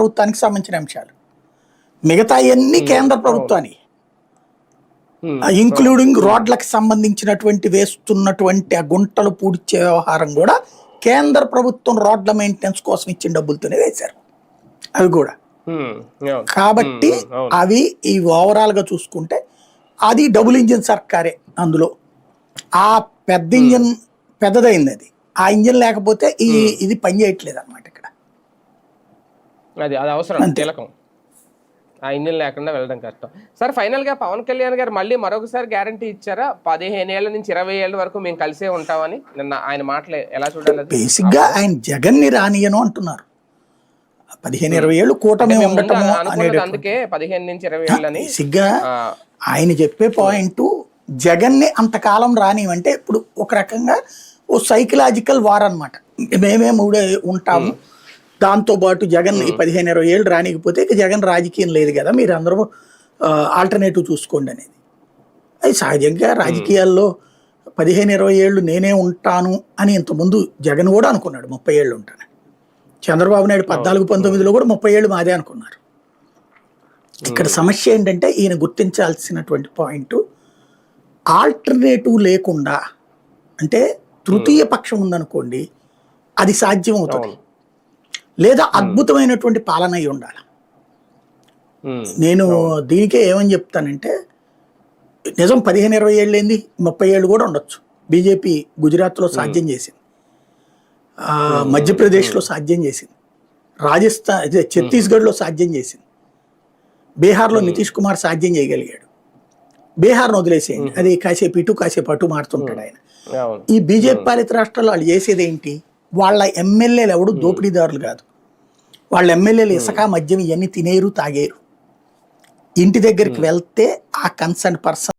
ప్రభుత్వానికి సంబంధించిన అంశాలు, మిగతా అన్ని కేంద్ర ప్రభుత్వానికి, ఇంక్లూడింగ్ రోడ్లకు సంబంధించినటువంటి వేస్తున్నటువంటి ఆ గుంటలు పూడ్చే వ్యవహారం కూడా కేంద్ర ప్రభుత్వం రోడ్ల మెయింటెనెన్స్ కోసం ఇచ్చిన డబ్బులతోనే వేశారు అవి కూడా. కాబట్టి అవి ఈ ఓవరాల్ గా చూసుకుంటే అది డబుల్ ఇంజిన్ సర్కారే. అందులో ఆ పెద్ద ఇంజిన్ పెద్దదైంది, అది ఆ ఇంజిన్ లేకపోతే ఇది పని చేయట్లేదు అనమాట ఇక్కడ. అది అవసరం కీలకం, ఆ ఇంజిన్ లేకుండా వెళ్ళడం కష్టం. సార్ ఫైనల్ గా పవన్ కళ్యాణ్ గారు మళ్ళీ మరొకసారి గ్యారంటీ ఇచ్చారా 15 ఏళ్ల నుంచి 20 ఏళ్ల వరకు మేము కలిసే ఉంటామని? నిన్న ఆయన మాటలు ఎలా చూడాలి? బేసిక్ గా ఆయన జగన్ ని రానియను అంటున్నారు. 15-20 ఏళ్ళు కూటమి ఉండటము అనేది, అందుకే 15 నుంచి 20 ఏళ్ళని బేసిక్ గా ఆయన చెప్పే పాయింట్ జగన్ ని అంతకాలం రానివంటే ఇప్పుడు ఒక రకంగా ఓ సైకలాజికల్ వార్ అనమాట. మేమే మూడే ఉంటాము, దాంతో పాటు జగన్ 15-20 ఏళ్ళు రానికపోతే ఇక జగన్ రాజకీయం లేదు కదా, మీరు అందరూ ఆల్టర్నేటివ్ చూసుకోండి అనేది. అది సహజంగా రాజకీయాల్లో 15-20 ఏళ్ళు నేనే ఉంటాను అని ఇంతకుముందు జగన్ కూడా అనుకున్నాడు, 30 ఏళ్ళు ఉంటాను. చంద్రబాబు నాయుడు 14-19లో కూడా 30 ఏళ్ళు మాదే అనుకున్నారు. ఇక్కడ సమస్య ఏంటంటే ఈయన గుర్తించాల్సినటువంటి పాయింట్, ఆల్టర్నేటివ్ లేకుండా అంటే తృతీయ పక్షం ఉందనుకోండి అది సాధ్యం అవుతుంది, లేదా అద్భుతమైనటువంటి పాలన అయి ఉండాలి. నేను దీనికే ఏమని చెప్తానంటే నిజం 15-20 ఏళ్ళు ఏంది, 30 ఏళ్ళు కూడా ఉండొచ్చు. బీజేపీ గుజరాత్లో సాధ్యం చేసింది, మధ్యప్రదేశ్లో సాధ్యం చేసింది, రాజస్థాన్ ఛత్తీస్గఢ్లో సాధ్యం చేసింది, బీహార్లో నితీష్ కుమార్ సాధ్యం చేయగలిగాడు. బీహార్ను వదిలేసేయండి, అది కాసేపు ఇటు కాసేపు అటు మారుతుంటాడు ఆయన. ఈ బీజేపీ పాలిత రాష్ట్రాల్లో వాళ్ళు చేసేది ఏంటి, వాళ్ళ ఎమ్మెల్యేలు ఎవడు దోపిడీదారులు కాదు, వాళ్ళ ఎమ్మెల్యేలు ఇసుక మద్యం ఇవన్నీ తినేరు తాగేరు. ఇంటి దగ్గరికి వెళ్తే ఆ కన్సర్న్ పర్సన్